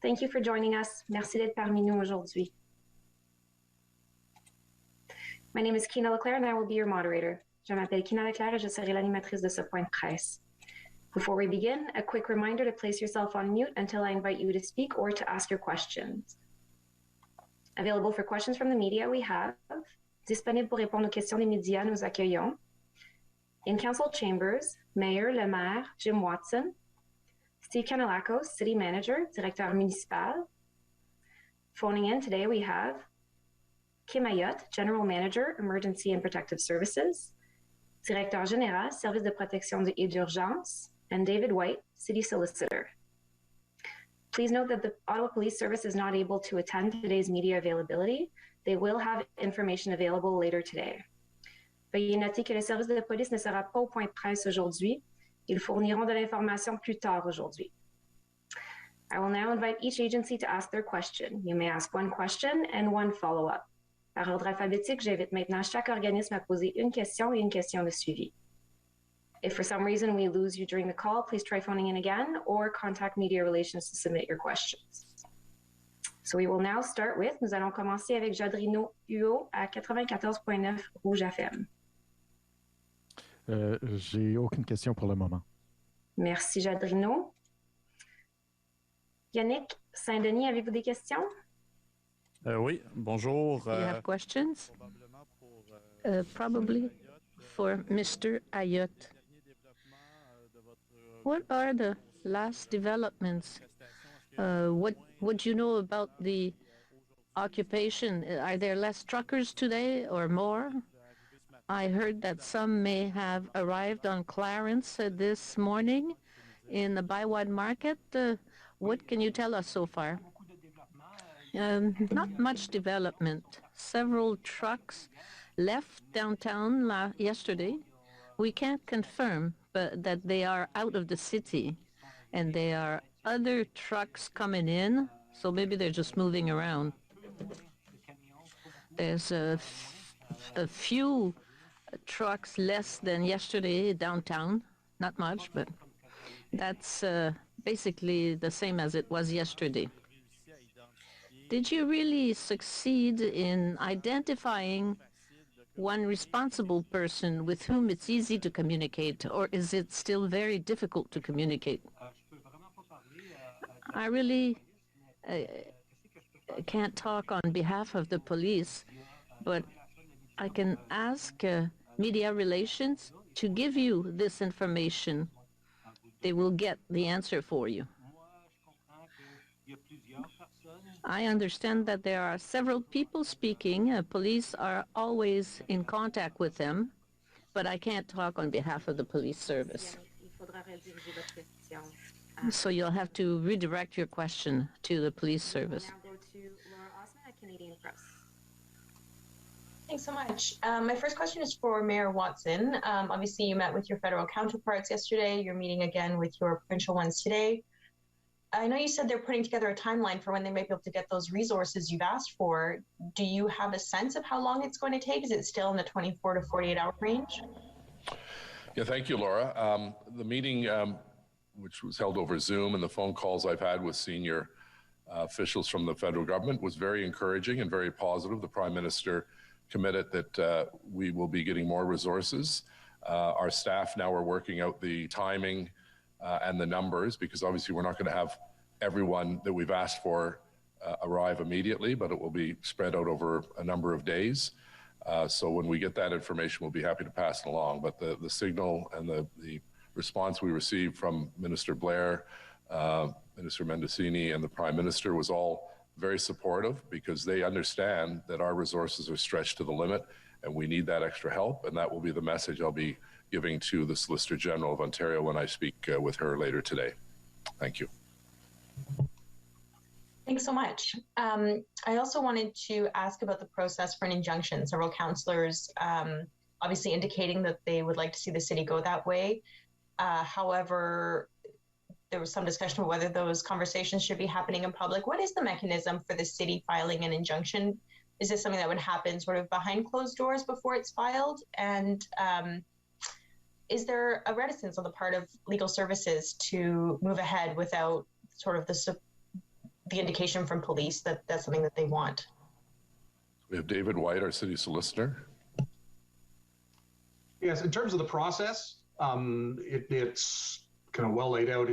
Thank you for joining us. Merci d'être parmi nous aujourd'hui. My name is Kanellakos and I will be your moderator. Je m'appelle Kanellakos et je serai l'animatrice de ce point de presse. Before we begin, a quick reminder to place yourself on mute until I invite you to speak or to ask your questions. Available for questions from the media, we have disponible pour répondre aux questions des médias, nous accueillons in council chambers, Mayor le Maire Jim Watson, Steve Kanellakos, City Manager, Directeur Municipal. Phoning in today, we have Kim Ayotte, General Manager, Emergency and Protective Services, Directeur Général, Service de protection et d'urgence, and David White, City Solicitor. Please note that the Ottawa Police Service is not able to attend today's media availability. They will have information available later today. Veuillez noter que le service de police ne sera pas au point de presse aujourd'hui. Ils fourniront de l'information plus tard aujourd'hui. I will now invite each agency to ask their question. You may ask one question and one follow-up. Par ordre alphabétique, j'invite maintenant chaque organisme à poser une question et une question de suivi. If for some reason we lose you during the call, please try phoning in again or contact Media Relations to submit your questions. So we will now start with, nous allons commencer avec Jadrino Huot à 94.9 Rouge FM. J'ai aucune question pour le moment. Merci, Jadrino. Yannick Saint-Denis, avez-vous des questions? Oui, bonjour. You have questions? Probably for Mr. Ayotte. What are the last developments? What do you know about the occupation? Are there less truckers today or more? I heard that some may have arrived on Clarence this morning in the Byward Market. What can you tell us so far? Not much development. Several trucks left downtown yesterday. We can't confirm that they are out of the city, and there are other trucks coming in, so maybe they're just moving around. There's a few trucks less than yesterday downtown, not much, but that's basically the same as it was yesterday. Did you really succeed in identifying one responsible person with whom it's easy to communicate, or is it still very difficult to communicate? I really can't talk on behalf of the police, but I can ask Media Relations to give you this information. They will get the answer for you. I understand that there are several people speaking. Police are always in contact with them, but I can't talk on behalf of the police service. So you'll have to redirect your question to the police service. We'll now go to Laura Osman at Canadian Press. Thanks so much. My first question is for Mayor Watson. Obviously, you met with your federal counterparts yesterday. You're meeting again with your provincial ones today. I know you said they're putting together a timeline for when they might be able to get those resources you've asked for. Do you have a sense of how long it's going to take? Is it still in the 24 to 48 hour range? Yeah, thank you, Laura. The meeting, which was held over Zoom, and the phone calls I've had with senior officials from the federal government was very encouraging and very positive. The Prime Minister committed that we will be getting more resources. Our staff now are working out the timing and the numbers, because obviously we're not going to have everyone that we've asked for arrive immediately, but it will be spread out over a number of days. So when we get that information, we'll be happy to pass it along. But the signal and the response we received from Minister Blair, Minister Mendicini, and the Prime Minister was all very supportive, because they understand that our resources are stretched to the limit and we need that extra help. And that will be the message I'll be giving to the Solicitor General of Ontario when I speak with her later today. Thank you. Thanks so much. I also wanted to ask about the process for an injunction. Several councillors obviously indicating that they would like to see the city go that way. However, there was some discussion of whether those conversations should be happening in public. What is the mechanism for the city filing an injunction? Is this something that would happen sort of behind closed doors before it's filed? And is there a reticence on the part of legal services to move ahead without sort of the the indication from police that that's something that they want. We have David White, our city solicitor. Yes, in terms of the process, it's kind of well laid out.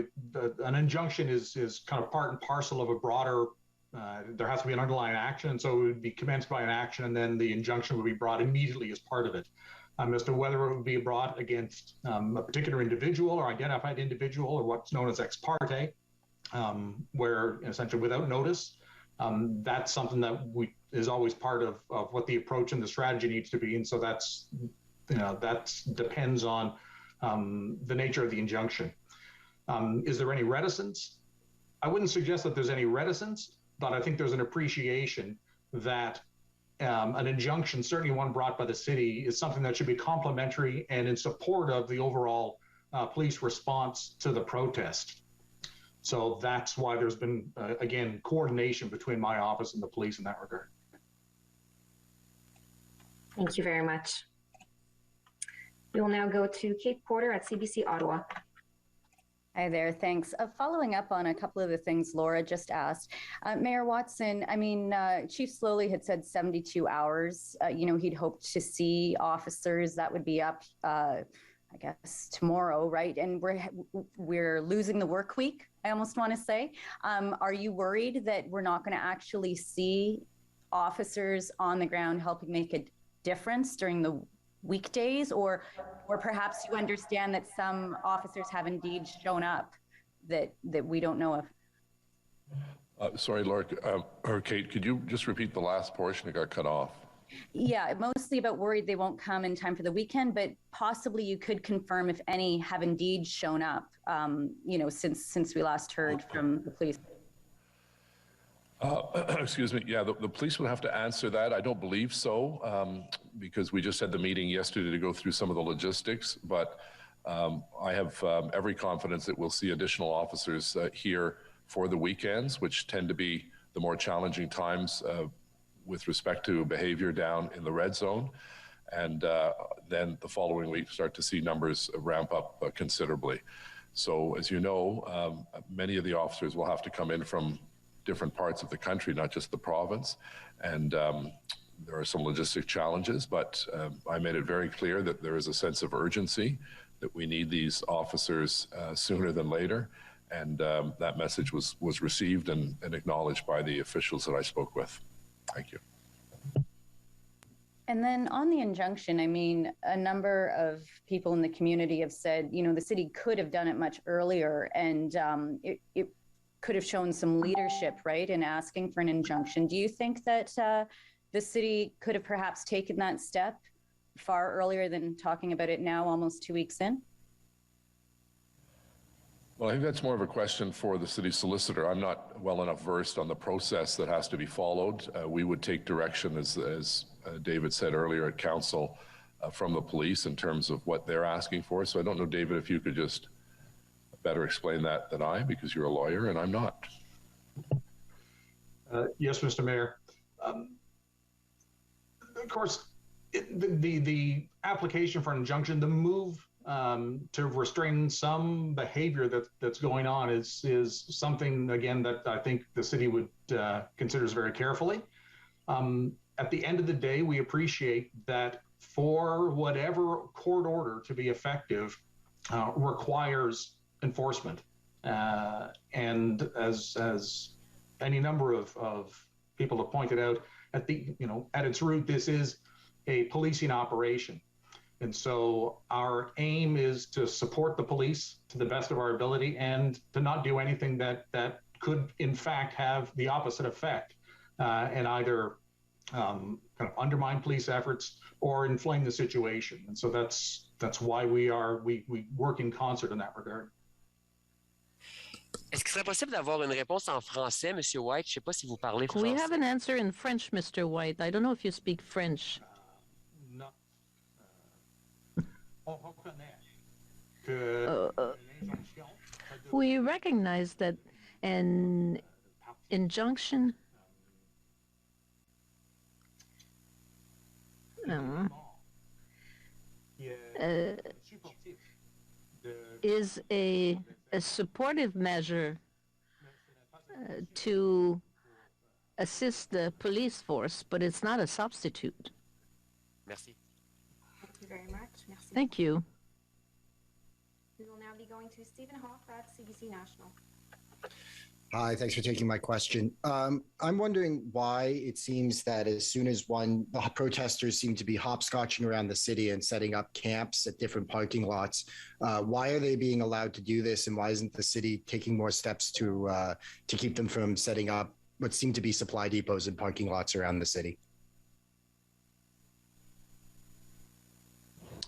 An injunction is kind of part and parcel of a broader, there has to be an underlying action, and so it would be commenced by an action, and then the injunction would be brought immediately as part of it. As to whether it would be brought against a particular individual or identified individual or what's known as ex parte, where essentially without notice, that's something that is always part of what the approach and the strategy needs to be. And so that depends on the nature of the injunction. Is there any reticence? I wouldn't suggest that there's any reticence, but I think there's an appreciation that an injunction, certainly one brought by the city, is something that should be complementary and in support of the overall police response to the protest. So that's why there's been, again, coordination between my office and the police in that regard. Thank you very much. We will now go to Kate Porter at CBC Ottawa. Hi there, thanks. Following up on a couple of the things Laura just asked, Mayor Watson, I mean, Chief Slowly had said 72 hours, he'd hoped to see officers. That would be up, I guess, tomorrow, right? And we're losing the work week, I almost want to say. Are you worried that we're not going to actually see officers on the ground helping make a difference during the weekdays, or perhaps you understand that some officers have indeed shown up that we don't know of? Sorry, Laura, or Kate, could you just repeat the last portion? It got cut off. Yeah, mostly about worried they won't come in time for the weekend, but possibly you could confirm if any have indeed shown up, since we last heard from the police. Excuse me. Yeah, the police would have to answer that. I don't believe so, because we just had the meeting yesterday to go through some of the logistics, but I have every confidence that we'll see additional officers here for the weekends, which tend to be the more challenging times with respect to behavior down in the red zone. And then the following week start to see numbers ramp up considerably. So as you know, many of the officers will have to come in from different parts of the country, not just the province. And there are some logistic challenges, but I made it very clear that there is a sense of urgency, that we need these officers sooner than later. And that message was received and acknowledged by the officials that I spoke with. Thank you. And then on the injunction, I mean, a number of people in the community have said, the city could have done it much earlier, and it could have shown some leadership, right, in asking for an injunction. Do you think that the city could have perhaps taken that step far earlier than talking about it now, almost 2 weeks in? Well, I think that's more of a question for the city solicitor. I'm not well enough versed on the process that has to be followed. We would take direction, as David said earlier at council, from the police in terms of what they're asking for. So I don't know, David, if you could just better explain that than I, because you're a lawyer and I'm not. Yes, Mr. Mayor. Of course, the application for an injunction, the move to restrain some behavior that's going on is something, again, that I think the city would considers very carefully. At the end of the day, we appreciate that for whatever court order to be effective requires enforcement. And as any number of people have pointed out, at its root, this is a policing operation. And so our aim is to support the police to the best of our ability and to not do anything that could, in fact, have the opposite effect and either kind of undermine police efforts or inflame the situation. And so that's why we work in concert in that regard. Est-ce qu'il serait possible d'avoir une réponse en français, Monsieur White? Je ne sais pas si vous parlez français. We have an answer in French, Mr. White. I don't know if you speak French. We recognize that an injunction is a supportive measure to assist the police force, but it's not a substitute. Merci. Thank you very much. Merci. Thank you. We will now be going to Stephen Hoff at CBC National. Hi, thanks for taking my question. I'm wondering why it seems that as soon as the protesters seem to be hopscotching around the city and setting up camps at different parking lots, why are they being allowed to do this, and why isn't the city taking more steps to keep them from setting up what seem to be supply depots and parking lots around the city?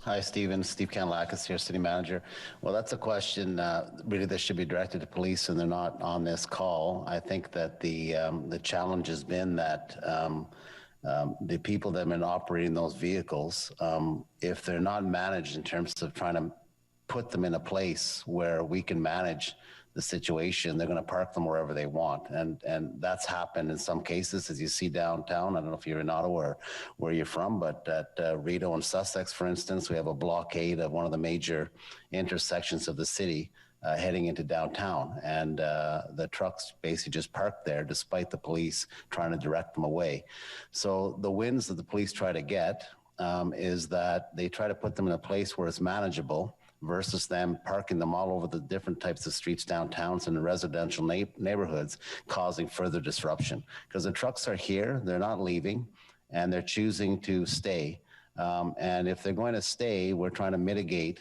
Hi, Stephen. Steve Kanellakos here, City Manager. Well, that's a question really that should be directed to police, and they're not on this call. I think that the challenge has been that the people that have been operating those vehicles, if they're not managed in terms of trying to put them in a place where we can manage the situation, they're going to park them wherever they want. And that's happened in some cases, as you see downtown. I don't know if you're in Ottawa or where you're from, but at Rideau and Sussex, for instance, we have a blockade of one of the major intersections of the city heading into downtown. And the trucks basically just parked there despite the police trying to direct them away. So the wins that the police try to get is that they try to put them in a place where it's manageable, versus them parking them all over the different types of streets, downtowns, and residential neighborhoods, causing further disruption. Because the trucks are here, they're not leaving, and they're choosing to stay. And if they're going to stay, we're trying to mitigate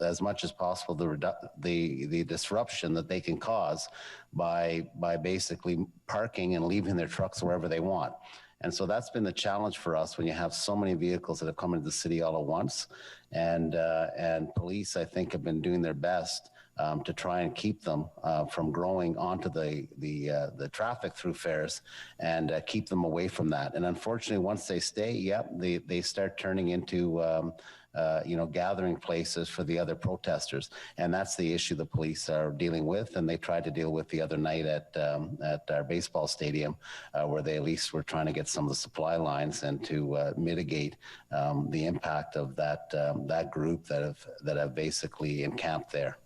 as much as possible the disruption that they can cause by basically parking and leaving their trucks wherever they want. And so that's been the challenge for us when you have so many vehicles that have come into the city all at once. And police, I think, have been doing their best to try and keep them from growing onto the traffic thoroughfares and keep them away from that. And unfortunately, once they stay, they start turning into gathering places for the other protesters. And that's the issue the police are dealing with, and they tried to deal with the other night at our baseball stadium, where they at least were trying to get some of the supply lines and to mitigate the impact of that group that have basically encamped there.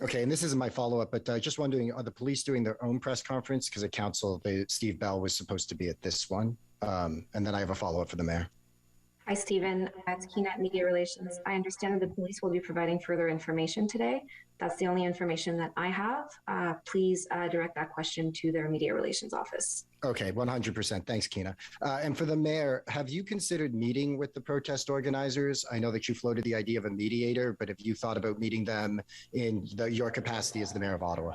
Okay, and this isn't my follow-up, but just wondering, are the police doing their own press conference? Because at council, Steve Bell was supposed to be at this one. And then I have a follow-up for the mayor. Hi, Stephen. It's Keenat Media Relations. I understand that the police will be providing further information today. That's the only information that I have. Please direct that question to their media relations office. Okay, 100%. Thanks, Keena. And for the mayor, have you considered meeting with the protest organizers? I know that you floated the idea of a mediator, but have you thought about meeting them in your capacity as the mayor of Ottawa?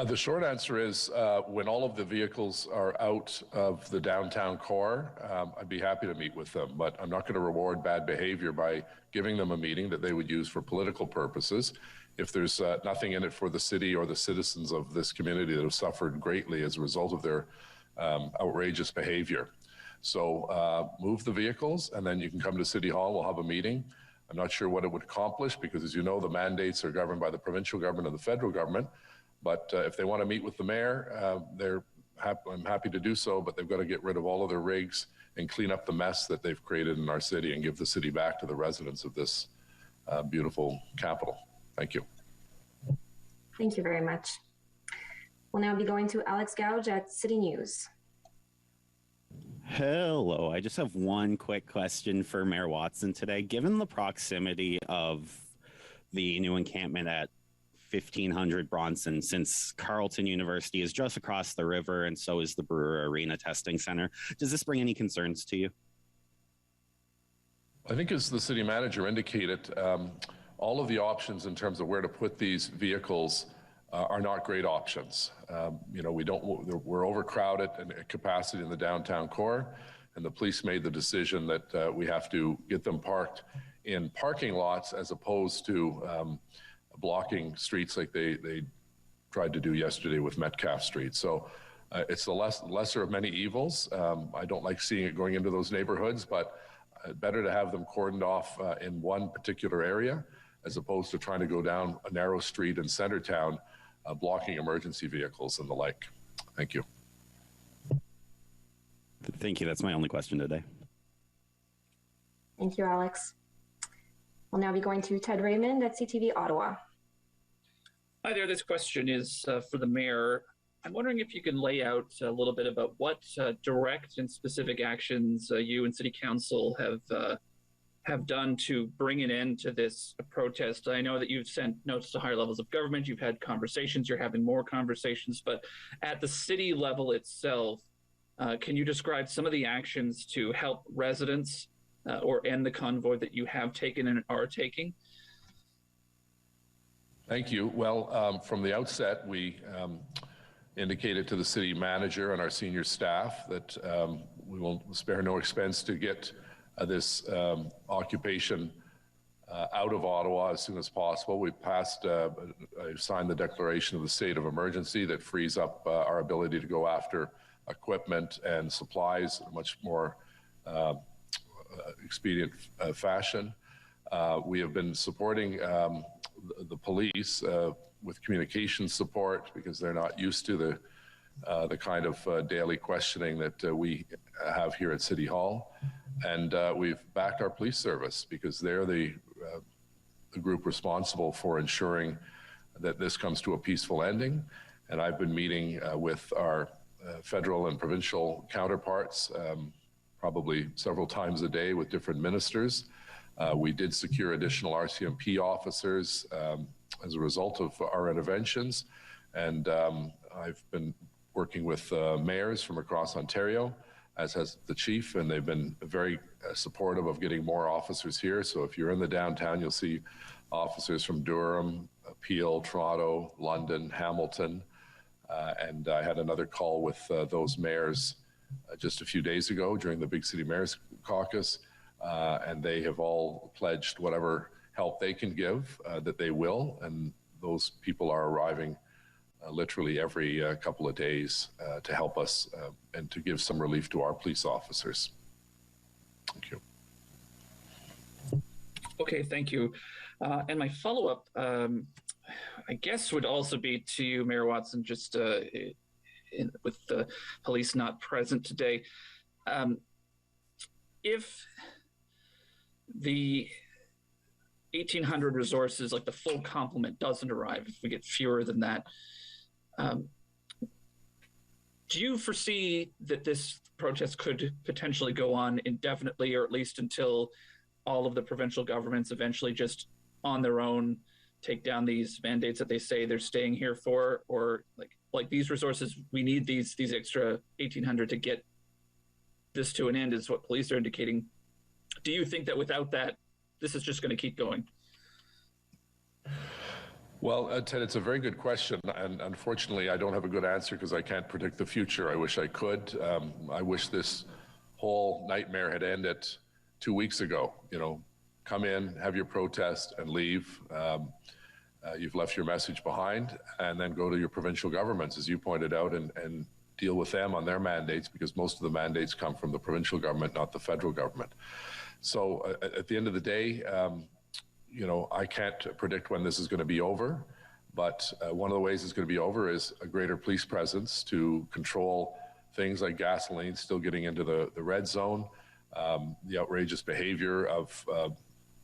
The short answer is when all of the vehicles are out of the downtown core, I'd be happy to meet with them, but I'm not going to reward bad behavior by giving them a meeting that they would use for political purposes. If there's nothing in it for the city or the citizens of this community that have suffered greatly as a result of their outrageous behavior. So move the vehicles and then you can come to City Hall, we'll have a meeting. I'm not sure what it would accomplish because, as you know, the mandates are governed by the provincial government and the federal government. But if they want to meet with the mayor, I'm happy to do so, but they've got to get rid of all of their rigs and clean up the mess that they've created in our city and give the city back to the residents of this beautiful capital. Thank you. Thank you very much. We'll now be going to Alex Gouge at City News. Hello, I just have one quick question for Mayor Watson today. Given the proximity of the new encampment at 1500 Bronson, since Carleton University is just across the river and so is the Brewer Arena Testing Center, does this bring any concerns to you? I think as the city manager indicated, all of the options in terms of where to put these vehicles are not great options. We're overcrowded at capacity in the downtown core, and the police made the decision that we have to get them parked in parking lots as opposed to blocking streets like they tried to do yesterday with Metcalfe Street. So it's the lesser of many evils. I don't like seeing it going into those neighborhoods, but better to have them cordoned off in one particular area as opposed to trying to go down a narrow street in Centertown, blocking emergency vehicles and the like. Thank you. Thank you. That's my only question today. Thank you, Alex. We'll now be going to Ted Raymond at CTV Ottawa. Hi there. This question is for the mayor. I'm wondering if you can lay out a little bit about what direct and specific actions you and City Council have done to bring an end to this protest. I know that you've sent notes to higher levels of government. You've had conversations. You're having more conversations. But at the city level itself, can you describe some of the actions to help residents or end the convoy that you have taken and are taking? Thank you. Well, from the outset, we indicated to the city manager and our senior staff that we will spare no expense to get this occupation out of Ottawa as soon as possible. We passed, I signed the declaration of the state of emergency that frees up our ability to go after equipment and supplies in a much more expedient fashion. We have been supporting the police with communication support because they're not used to the kind of daily questioning that we have here at City Hall. And we've backed our police service because they're the group responsible for ensuring that this comes to a peaceful ending. And I've been meeting with our federal and provincial counterparts probably several times a day with different ministers. We did secure additional RCMP officers as a result of our interventions. And I've been working with mayors from across Ontario, as has the chief, and they've been very supportive of getting more officers here. So if you're in the downtown, you'll see officers from Durham, Peel, Toronto, London, Hamilton. And I had another call with those mayors just a few days ago during the Big City Mayors Caucus. And they have all pledged whatever help they can give, that they will. And those people are arriving literally every couple of days to help us and to give some relief to our police officers. Thank you. Okay, thank you. And my follow-up, I guess, would also be to you, Mayor Watson, just with the police not present today. If the 1,800 resources, like the full complement, doesn't arrive, if we get fewer than that, do you foresee that this protest could potentially go on indefinitely, or at least until all of the provincial governments eventually just on their own take down these mandates that they say they're staying here for? Or like these resources, we need these extra 1,800 to get this to an end, is what police are indicating. Do you think that without that, this is just going to keep going? Well, Ted, it's a very good question. And unfortunately, I don't have a good answer because I can't predict the future. I wish I could. I wish this whole nightmare had ended 2 weeks ago. You know, come in, have your protest and leave. You've left your message behind, and then go to your provincial governments, as you pointed out, and deal with them on their mandates, because most of the mandates come from the provincial government, not the federal government. So at the end of the day, you know, I can't predict when this is going to be over, but one of the ways it's going to be over is a greater police presence to control things like gasoline still getting into the red zone, the outrageous behavior of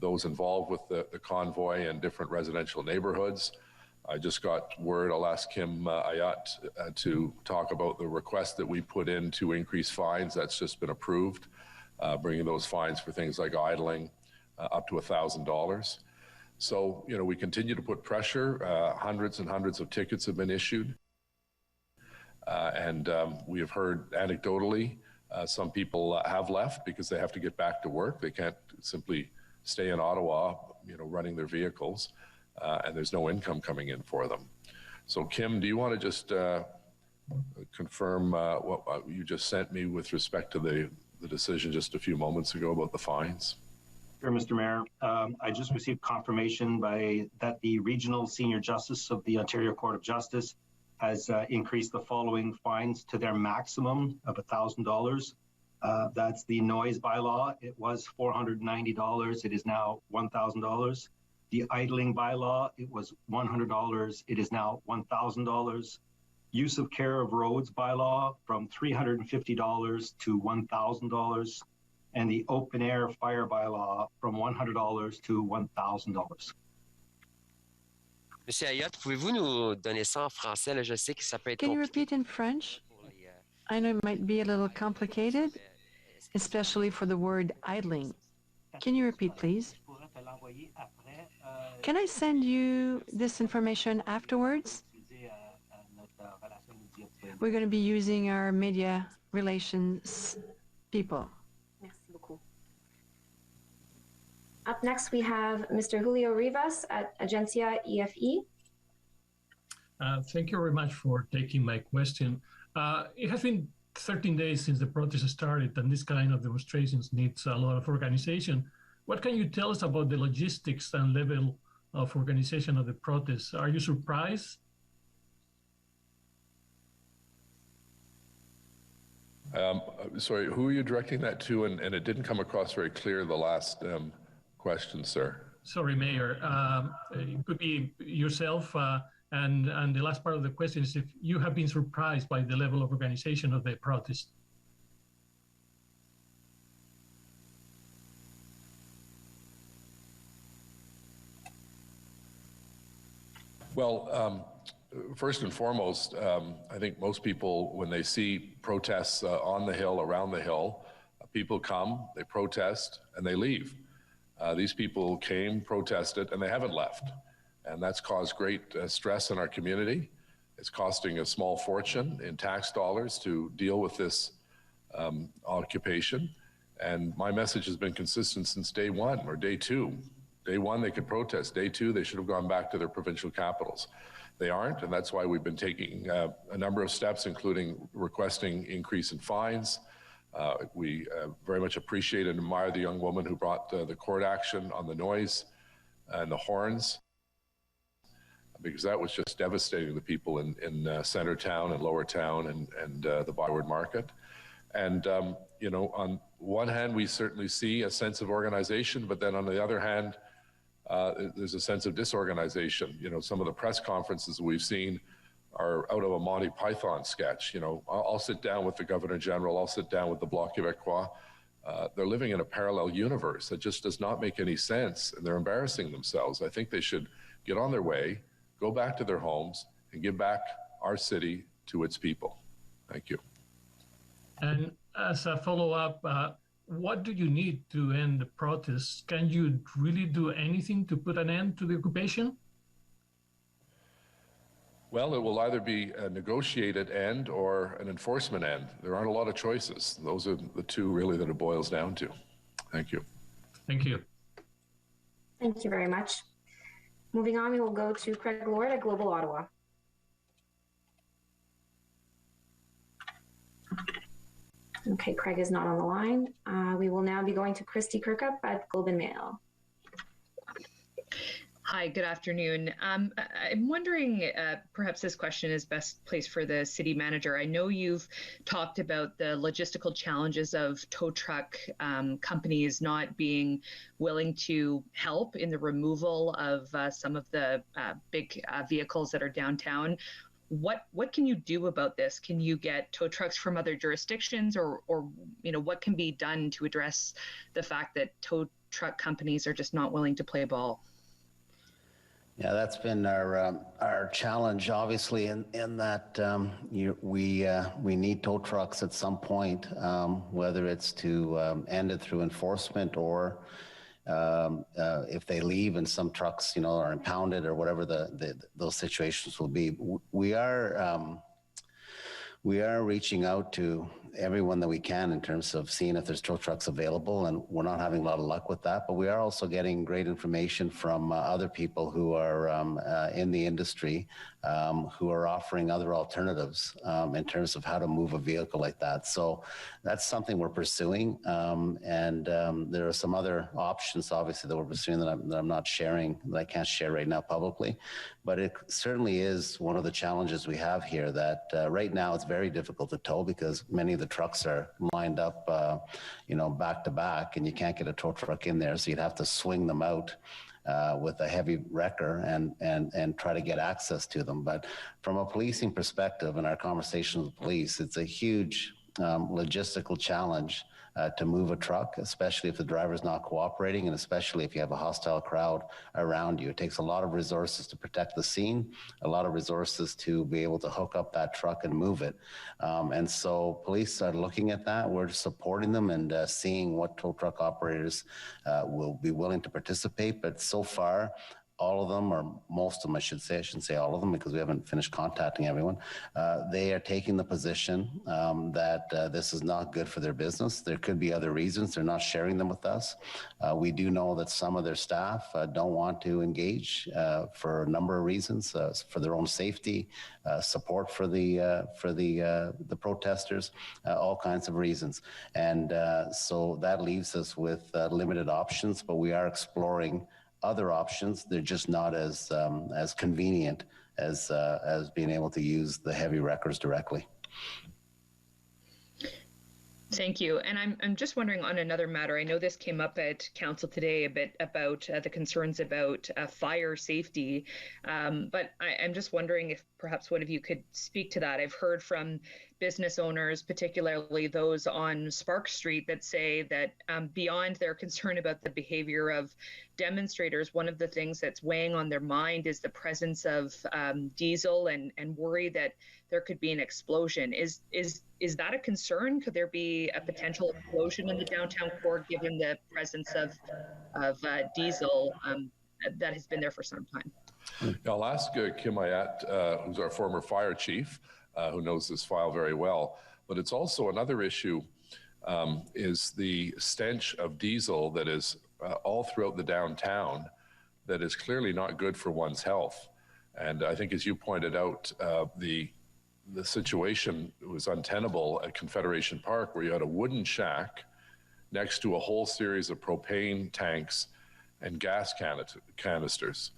those involved with the convoy in different residential neighborhoods. I just got word, I'll ask Kim Ayotte to talk about the request that we put in to increase fines. That's just been approved, bringing those fines for things like idling up to $1,000. So, you know, we continue to put pressure. Hundreds and hundreds of tickets have been issued. And we have heard anecdotally, some people have left because they have to get back to work. They can't simply stay in Ottawa, you know, running their vehicles, and there's no income coming in for them. So, Kim, do you want to just confirm what you just sent me with respect to the decision just a few moments ago about the fines? Sure, Mr. Mayor. I just received confirmation that the Regional Senior Justice of the Ontario Court of Justice has increased the following fines to their maximum of $1,000. That's the noise bylaw. It was $490. It is now $1,000. The idling bylaw, it was $100. It is now $1,000. use of care of roads bylaw from $350 to $1,000, and the open air fire bylaw from $100 to $1,000. Monsieur Ayotte, pouvez-vous nous donner ça en français? Là, je sais que ça peut être Can you compliqué. repeat in French? I know it might be a little complicated, especially for the word idling. Can you repeat, please? Can I send you this information afterwards? We're going to be using our media relations people. Merci beaucoup. Up next, we have Mr. Julio Rivas at Agencia EFE. Thank you very much for taking my question. It has been 13 days since the protest started, and this kind of demonstrations needs a lot of organization. What can you tell us about the logistics and level of organization of the protests? Are you surprised? Sorry, who are you directing that to? And it didn't come across very clear, the last question, sir. Sorry, Mayor. It could be yourself. And the last part of the question is if you have been surprised by the level of organization of the protest. Well, first and foremost, I think most people, when they see protests on the Hill, around the Hill, people come, they protest, and they leave. These people came, protested, and they haven't left. And that's caused great stress in our community. It's costing a small fortune in tax dollars to deal with this occupation. And my message has been consistent since day one or day two. Day one, they could protest. Day two, they should have gone back to their provincial capitals. They aren't, and that's why we've been taking a number of steps, including requesting increase in fines. We very much appreciate and admire the young woman who brought the court action on the noise and the horns, because that was just devastating to people in Centre Town and Lower Town and the Byward Market. And, you know, on one hand, we certainly see a sense of organization, but then on the other hand, there's a sense of disorganization. You know, some of the press conferences we've seen are out of a Monty Python sketch. You know, I'll sit down with the Governor General, I'll sit down with the Bloc Québécois. They're living in a parallel universe that just does not make any sense, and they're embarrassing themselves. I think they should get on their way, go back to their homes, and give back our city to its people. Thank you. And as a follow-up, what do you need to end the protests? Can you really do anything to put an end to the occupation? Well, it will either be a negotiated end or an enforcement end. There aren't a lot of choices. Those are the two really that it boils down to. Thank you. Thank you. Thank you very much. Moving on, we will go to Craig Lord at Global Ottawa. Okay, Craig is not on the line. We will now be going to Christy Kirkup at Globe and Mail. Hi, good afternoon. I'm wondering, perhaps this question is best placed for the city manager. I know you've talked about the logistical challenges of tow truck companies not being willing to help in the removal of some of the big vehicles that are downtown. What can you do about this? Can you get tow trucks from other jurisdictions, or you know, what can be done to address the fact that tow truck companies are just not willing to play ball? Yeah, that's been our challenge, obviously, in that we need tow trucks at some point, whether it's to end it through enforcement or if they leave and some trucks, you know, are impounded or whatever those situations will be. We are reaching out to everyone that we can in terms of seeing if there's tow trucks available, and we're not having a lot of luck with that, but we are also getting great information from other people who are in the industry who are offering other alternatives in terms of how to move a vehicle like that. So that's something we're pursuing, and there are some other options obviously that we're pursuing that I'm not sharing, that I can't share right now publicly, but it certainly is one of the challenges we have here, that right now it's very difficult to tow because many of the trucks are lined up, you know, back to back, and you can't get a tow truck in there, so you'd have to swing them out with a heavy wrecker and try to get access to them. But from a policing perspective, in our conversations with police, it's a huge logistical challenge to move a truck, especially if the driver's not cooperating, and especially if you have a hostile crowd around you. It takes a lot of resources to protect the scene, a lot of resources to be able to hook up that truck and move it. And so police are looking at that. We're supporting them and seeing what tow truck operators will be willing to participate. But so far, all of them, or most of them, I shouldn't say all of them because we haven't finished contacting everyone. They are taking the position that this is not good for their business. There could be other reasons. They're not sharing them with us. We do know that some of their staff don't want to engage for a number of reasons, for their own safety, support for the protesters, all kinds of reasons. And so that leaves us with limited options, but we are exploring other options. They're just not as convenient as being able to use the heavy wreckers directly. Thank you. And I'm just wondering on another matter. I know this came up at council today a bit about the concerns about fire safety, but I'm just wondering if perhaps one of you could speak to that. I've heard from business owners, particularly those on Spark Street, that say that beyond their concern about the behavior of demonstrators, one of the things that's weighing on their mind is the presence of diesel and worry that there could be an explosion. Is that a concern? Could there be a potential explosion in the downtown core given the presence of diesel that has been there for some time? I'll ask Kim Ayotte, who's our former fire chief, who knows this file very well. But it's also another issue is the stench of diesel that is all throughout the downtown that is clearly not good for one's health. And I think, as you pointed out, the situation was untenable at Confederation Park, where you had a wooden shack next to a whole series of propane tanks and gas canisters.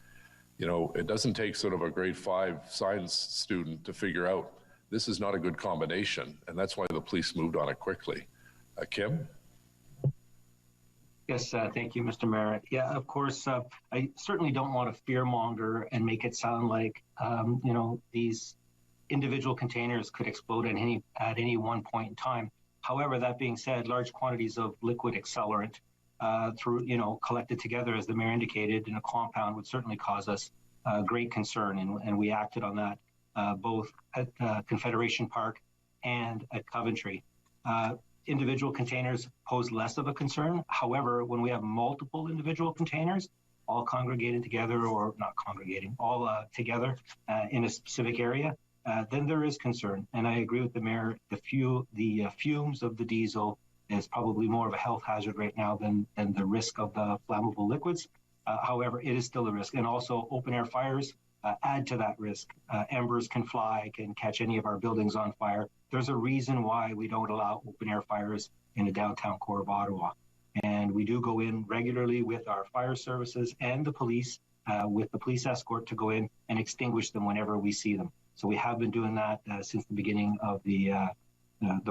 You know, it doesn't take sort of a grade 5 science student to figure out this is not a good combination, and that's why the police moved on it quickly. Kim? Yes, thank you, Mr. Mayor. Yeah, of course, I certainly don't want to fearmonger and make it sound like, these individual containers could explode at any one point in time. However, that being said, large quantities of liquid accelerant collected together, as the mayor indicated, in a compound would certainly cause us great concern, and we acted on that both at Confederation Park and at Coventry. Individual containers pose less of a concern. However, when we have multiple individual containers, all congregated together, or not congregating, all together in a specific area, then there is concern. And I agree with the mayor, the fumes of the diesel is probably more of a health hazard right now than the risk of the flammable liquids. However, it is still a risk. And also open air fires add to that risk. Embers can fly, can catch any of our buildings on fire. There's a reason why we don't allow open air fires in the downtown core of Ottawa. And we do go in regularly with our fire services and the police, with the police escort, to go in and extinguish them whenever we see them. So we have been doing that since the beginning of the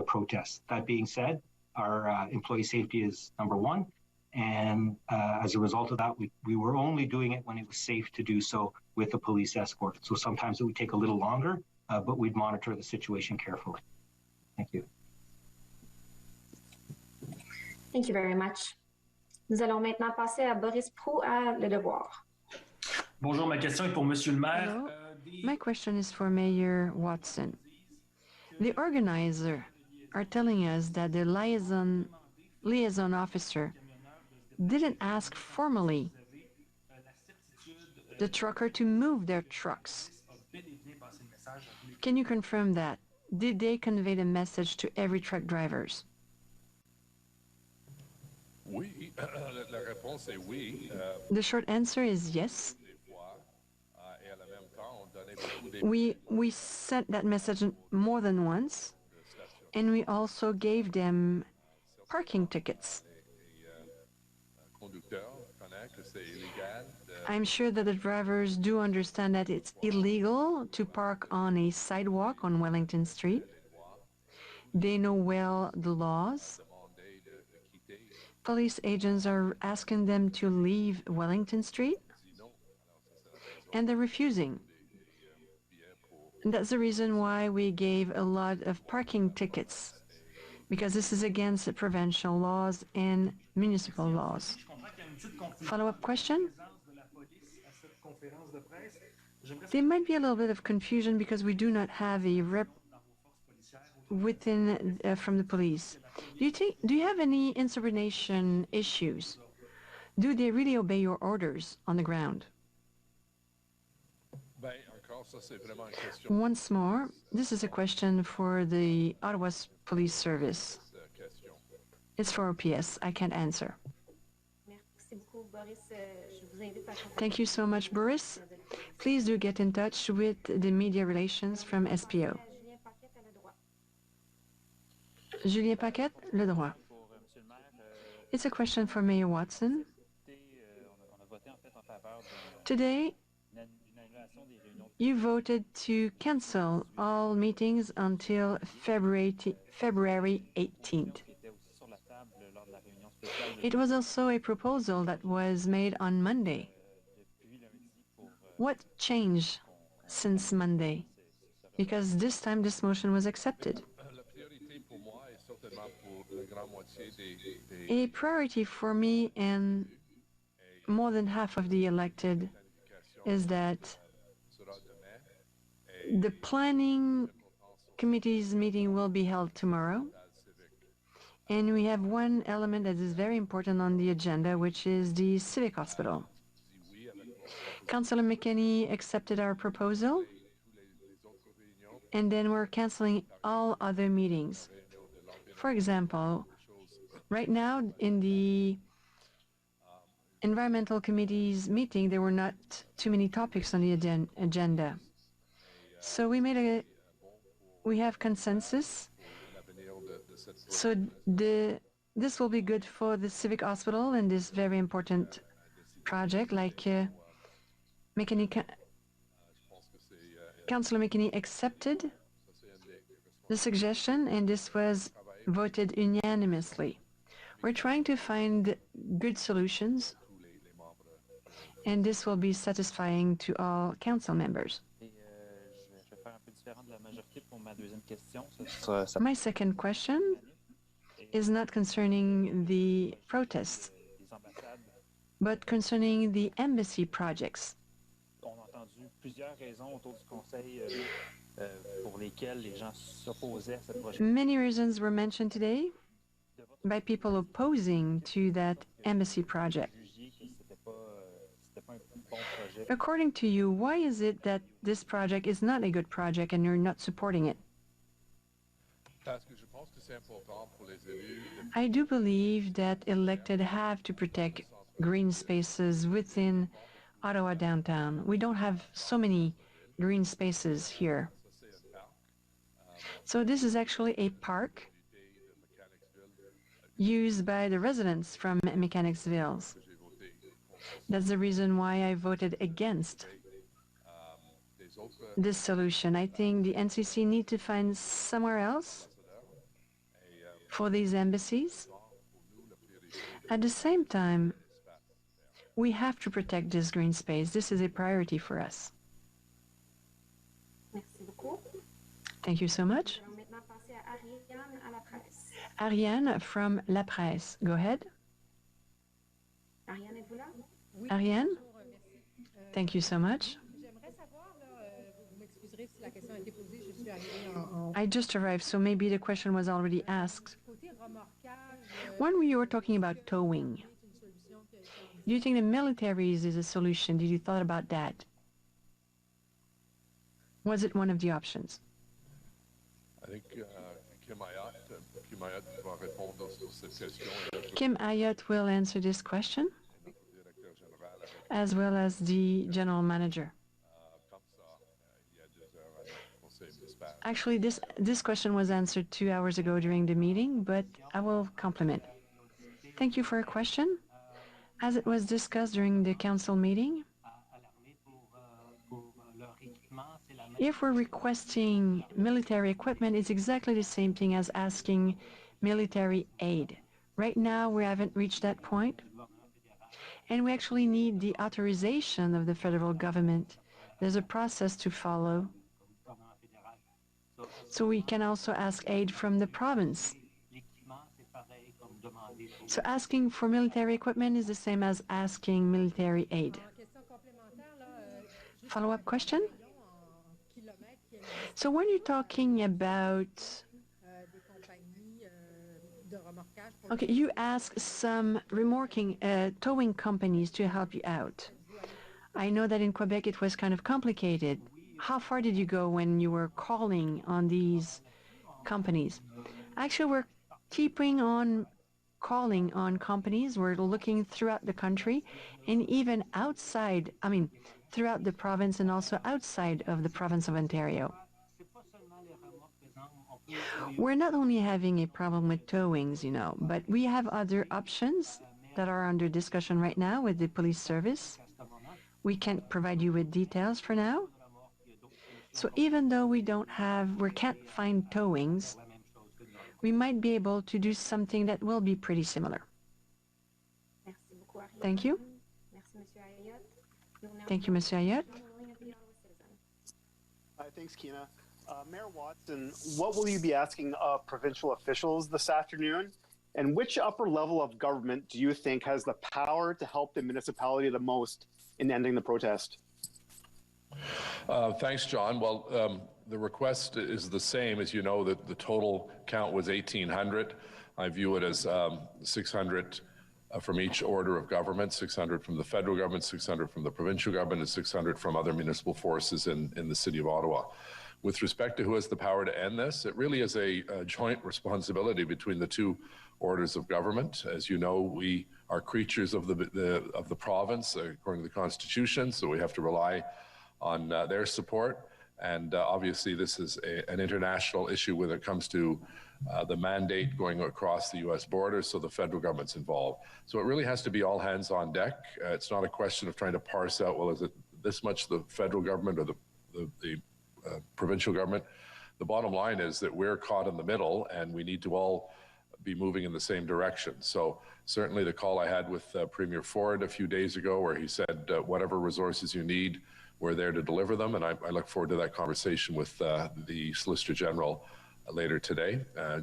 protests. That being said, our employee safety is number one. And as a result of that, we were only doing it when it was safe to do so with the police escort. So sometimes it would take a little longer, but we'd monitor the situation carefully. Thank you. Thank you very much. Nous allons maintenant passer à Boris Proulx à Le Devoir. Bonjour, ma question est pour Monsieur le maire. Hello. My question is for Mayor Watson. The organizer are telling us that the liaison officer didn't ask formally the trucker to move their trucks. Can you confirm that? Did they convey the message to every truck drivers? Oui, la réponse est oui. The short answer is yes. We sent that message more than once, and we also gave them parking tickets. I'm sure that the drivers do understand that it's illegal to park on a sidewalk on Wellington Street. They know well the laws. police agents are asking them to leave Wellington Street, and they're refusing. And that's the reason why we gave a lot of parking tickets, because this is against the provincial laws and municipal laws. Follow-up question? There might be a little bit of confusion because we do not have a rep within from the police. Do you have any insubordination issues? Do they really obey your orders on the ground? Once more, this is a question for the Ottawa Police Service. It's for OPS. I can't answer. Thank you so much, Boris. Please do get in touch with the media relations from SPO. Julien Paquette, Le Droit. It's a question for Mayor Watson. Today, you voted to cancel all meetings until February 18th. It was also a proposal that was made on Monday. What changed since Monday? Because this time this motion was accepted. A priority for me and more than half of the elected is that the planning committee's meeting will be held tomorrow. And we have one element that is very important on the agenda, which is the Civic Hospital. Councillor McKinney accepted our proposal, and then we're canceling all other meetings. For example, right now in the Environmental Committee's meeting, there were not too many topics on the agenda. So we have consensus. So this will be good for the Civic Hospital and this very important project, like Councillor McKinney accepted the suggestion, and this was voted unanimously. We're trying to find good solutions, and this will be satisfying to all council members. My second question is not concerning the protests, but concerning the embassy projects. Many reasons were mentioned today by people opposing to that embassy project. According to you, why is it that this project is not a good project and you're not supporting it? I do believe that elected have to protect green spaces within Ottawa downtown. We don't have so many green spaces here. So this is actually a park used by the residents from Mechanicsville. That's the reason why I voted against this solution. I think the NCC need to find somewhere else for these embassies. At the same time, we have to protect this green space. This is a priority for us. Thank you so much. Ariane from La Presse, go ahead. Ariane? Thank you so much. I just arrived, so maybe the question was already asked. When we were talking about towing, do you think the militaries is a solution? Did you thought about that? Was it one of the options? I think Kim Ayotte will answer this question, as well as the general manager. Actually, this question was answered 2 hours ago during the meeting, but I will complement. Thank you for your question. As it was discussed during the council meeting, if we're requesting military equipment, it's exactly the same thing as asking military aid. Right now, we haven't reached that point. And we actually need the authorization of the federal government. There's a process to follow. So we can also ask aid from the province. So asking for military equipment is the same as asking military aid. Follow-up question? So when you're talking about... Okay, you ask some remorking, towing companies to help you out. I know that in Quebec it was kind of complicated. How far did you go when you were calling on these companies? Actually, we're keeping on calling on companies. We're looking throughout the country and even outside, throughout the province and also outside of the province of Ontario. We're not only having a problem with towings, but we have other options that are under discussion right now with the police service. We can't provide you with details for now. So even though we can't find towings, we might be able to do something that will be pretty similar. Thank you. Thank you, Monsieur Ayotte. Thanks, Kina. Mayor Watson, what will you be asking of provincial officials this afternoon? And which upper level of government do you think has the power to help the municipality the most in ending the protest? Thanks, John. Well, the request is the same. As you know, that the total count was 1,800. I view it as 600 from each order of government, 600 from the federal government, 600 from the provincial government, and 600 from other municipal forces in the City of Ottawa. With respect to who has the power to end this, it really is a joint responsibility between the two orders of government. As you know, we are creatures of the province according to the Constitution, so we have to rely on their support. And obviously, this is an international issue when it comes to the mandate going across the U.S. border, so the federal government's involved. So it really has to be all hands on deck. It's not a question of trying to parse out, well, is it this much the federal government or the provincial government? The bottom line is that we're caught in the middle and we need to all be moving in the same direction. So certainly the call I had with Premier Ford a few days ago where he said, whatever resources you need, we're there to deliver them. And I look forward to that conversation with the Solicitor General later today,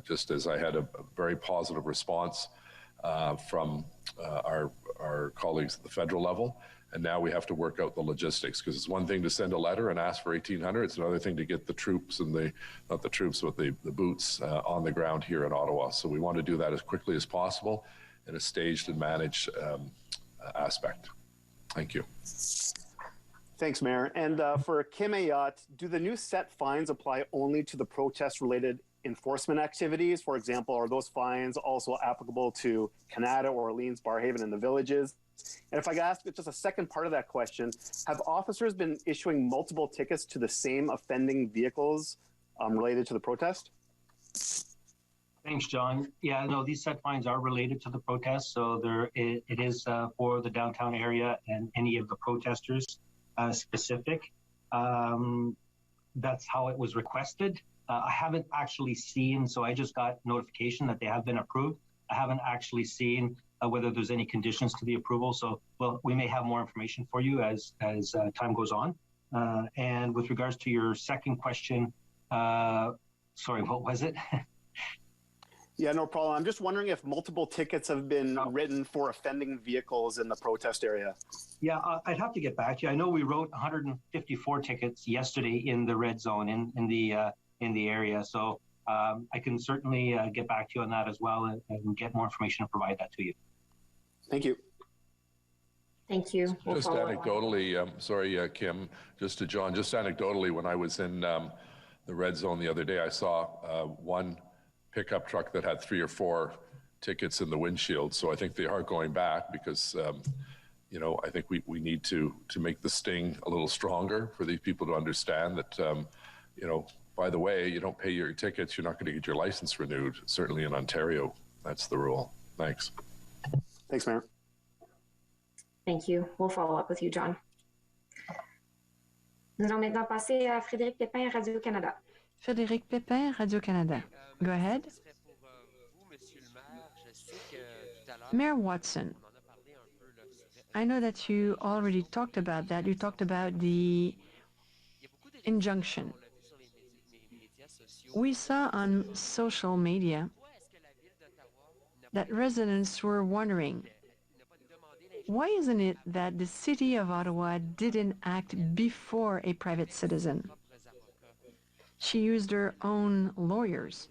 just as I had a very positive response from our colleagues at the federal level. And now we have to work out the logistics, because it's one thing to send a letter and ask for 1,800. It's another thing to get the troops and not the troops, but the boots on the ground here in Ottawa. So we want to do that as quickly as possible in a staged and managed aspect. Thank you. Thanks, Mayor. And for Kim Ayotte, do the new set fines apply only to the protest-related enforcement activities? For example, are those fines also applicable to Canada, Orleans, Barrhaven, and the villages? And if I could ask just a second part of that question, have officers been issuing multiple tickets to the same offending vehicles related to the protest? Thanks, John. Yeah, no, these set fines are related to the protest. So it is for the downtown area and any of the protesters specific. That's how it was requested. I haven't actually seen, so I just got notification that they have been approved. I haven't actually seen whether there's any conditions to the approval. So, well, we may have more information for you as time goes on. And with regards to your second question, sorry, what was it? Yeah, no problem. I'm just wondering if multiple tickets have been written for offending vehicles in the protest area. Yeah, I'd have to get back to you. I know we wrote 154 tickets yesterday in the red zone in the area. So I can certainly get back to you on that as well and get more information and provide that to you. Thank you. Thank you. Just anecdotally, sorry, Kim, just to John, just anecdotally, when I was in the red zone the other day, I saw one pickup truck that had 3 or 4 tickets in the windshield. So I think they are going back because, you know, I think we need to make the sting a little stronger for these people to understand that, you know, by the way, you don't pay your tickets, you're not going to get your license renewed. Certainly in Ontario, that's the rule. Thanks. Thanks, Mayor. Thank you. We'll follow up with you, John. Nous allons maintenant passer à Frédéric Pépin, Radio-Canada. Frédéric Pépin, Radio-Canada. Go ahead. Ce serait pour vous, Monsieur le Mayor Watson, I know that you already talked about that. You talked about the injunction. We saw on social media that residents were wondering, why isn't it that the City of Ottawa didn't act before a private citizen? She used her own lawyers.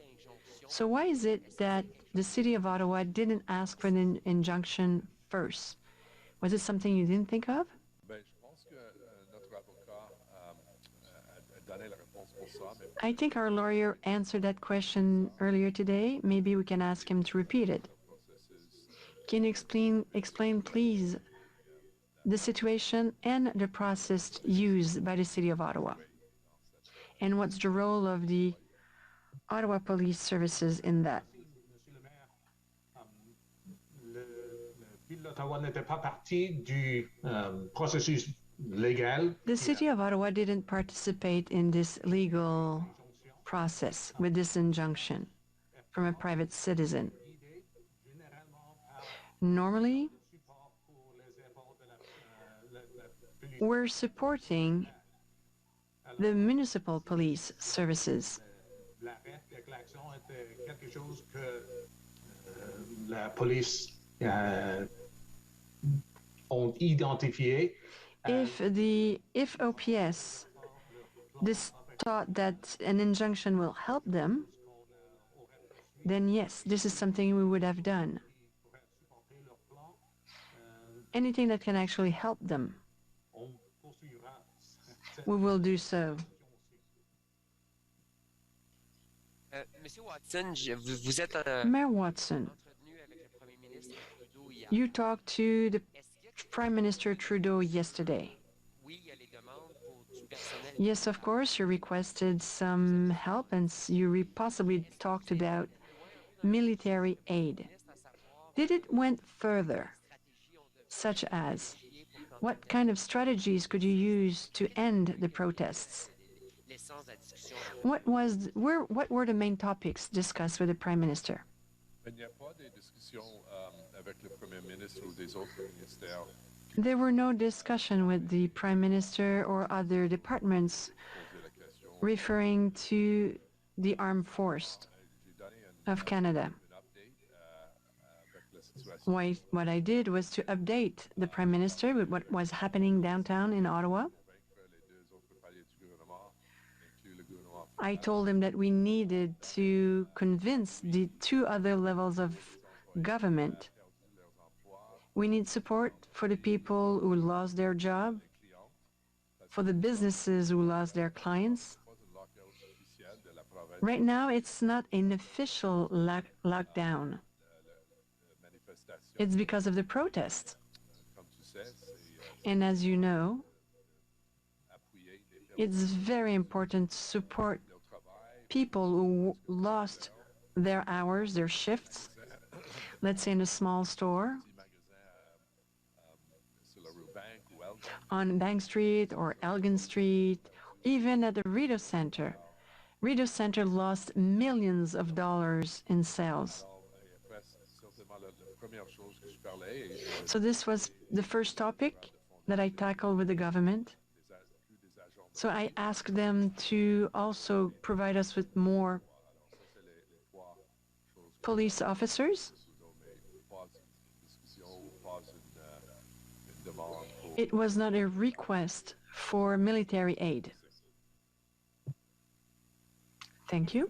So why is it that the City of Ottawa didn't ask for an injunction first? Was it something you didn't think of? I think our lawyer answered that question earlier today. Maybe we can ask him to repeat it. Can you explain, please, the situation and the process used by the City of Ottawa? And what's the role of the Ottawa Police Services in that? The City of Ottawa didn't participate in this legal process with this injunction from a private citizen. Normally, we're supporting the municipal police services. If OPS thought that an injunction will help them, then yes, this is something we would have done. Anything that can actually help them, we will do so. Mayor Watson, you talked to the Prime Minister Trudeau yesterday. Yes, of course, you requested some help and you possibly talked about military aid. Did it went further, such as what kind of strategies could you use to end the protests? What were the main topics discussed with the Prime Minister? There were no discussion with the Prime Minister or other departments referring to the armed force of Canada. What I did was to update the Prime Minister with what was happening downtown in Ottawa. I told him that we needed to convince the two other levels of government. We need support for the people who lost their job, for the businesses who lost their clients. Right now, it's not an official lockdown. It's because of the protests. And as you know, it's very important to support people who lost their hours, their shifts, let's say in a small store, on Bank Street or Elgin Street, even at the Rideau Centre. Rideau Centre lost millions of dollars in sales. So this was the first topic that I tackled with the government. So I asked them to also provide us with more police officers. It was not a request for military aid. Thank you.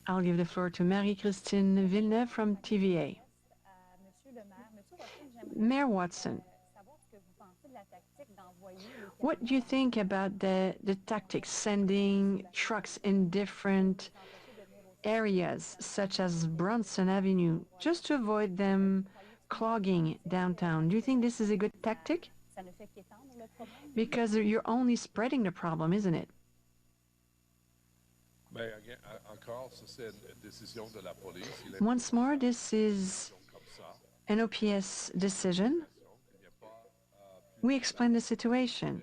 I'll give the floor to Marie-Christine Villeneuve from TVA. Mayor Watson, what do you think about the tactics, sending trucks in different areas, such as Bronson Avenue, just to avoid them clogging downtown? Do you think this is a good tactic? Because you're only spreading the problem, isn't it? Once more, this is an OPS decision. We explained the situation.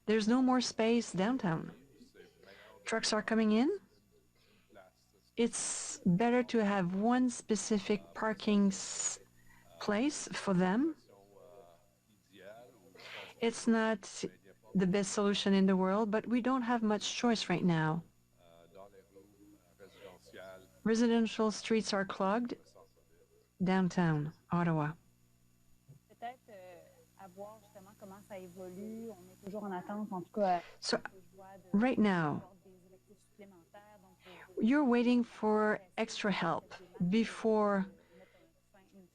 There's no more space downtown. Trucks are coming in, it's better to have one specific parking place for them. It's not the best solution in the world, but we don't have much choice right now. Residential streets are clogged downtown Ottawa. So right now, you're waiting for extra help before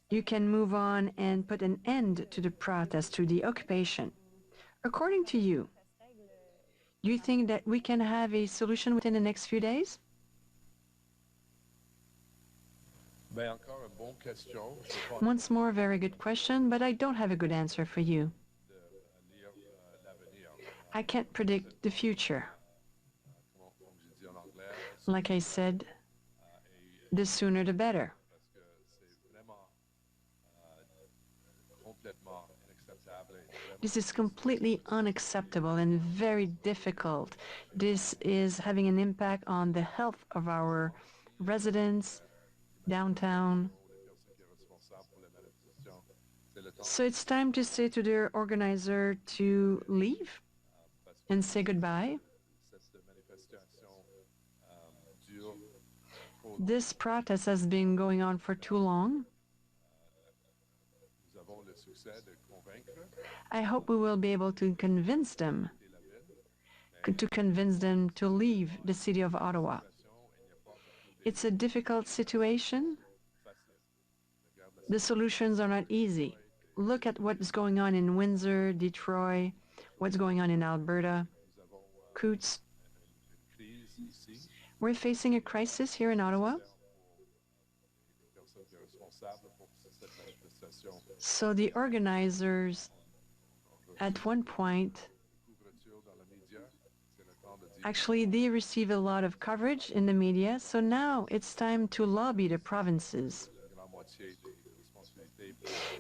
you can move on and put an end to the protest, to the occupation. According to you, do you think that we can have a solution within the next few days? Once more, very good question, but I don't have a good answer for you. I can't predict the future. Like I said, the sooner the better. This is completely unacceptable and very difficult. This is having an impact on the health of our residents downtown. So it's time to say to the organizer to leave and say goodbye. This protest has been going on for too long. I hope we will be able to convince them to leave the City of Ottawa. It's a difficult situation. The solutions are not easy. Look at what's going on in Windsor, Detroit, what's going on in Alberta, Coutts. We're facing a crisis here in Ottawa. So the organizers, at one point, actually they receive a lot of coverage in the media, so now it's time to lobby the provinces.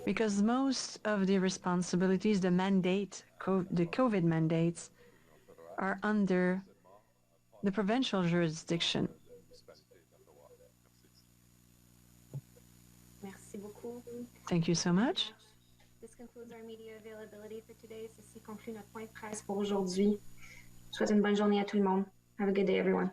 Because most of the responsibilities, the mandate, the COVID mandates, are under the provincial jurisdiction. Merci beaucoup. Thank you so much. This concludes our media availability for today. Ceci conclut notre point de presse pour aujourd'hui. Je souhaite une bonne journée à tout le monde. Have a good day, everyone.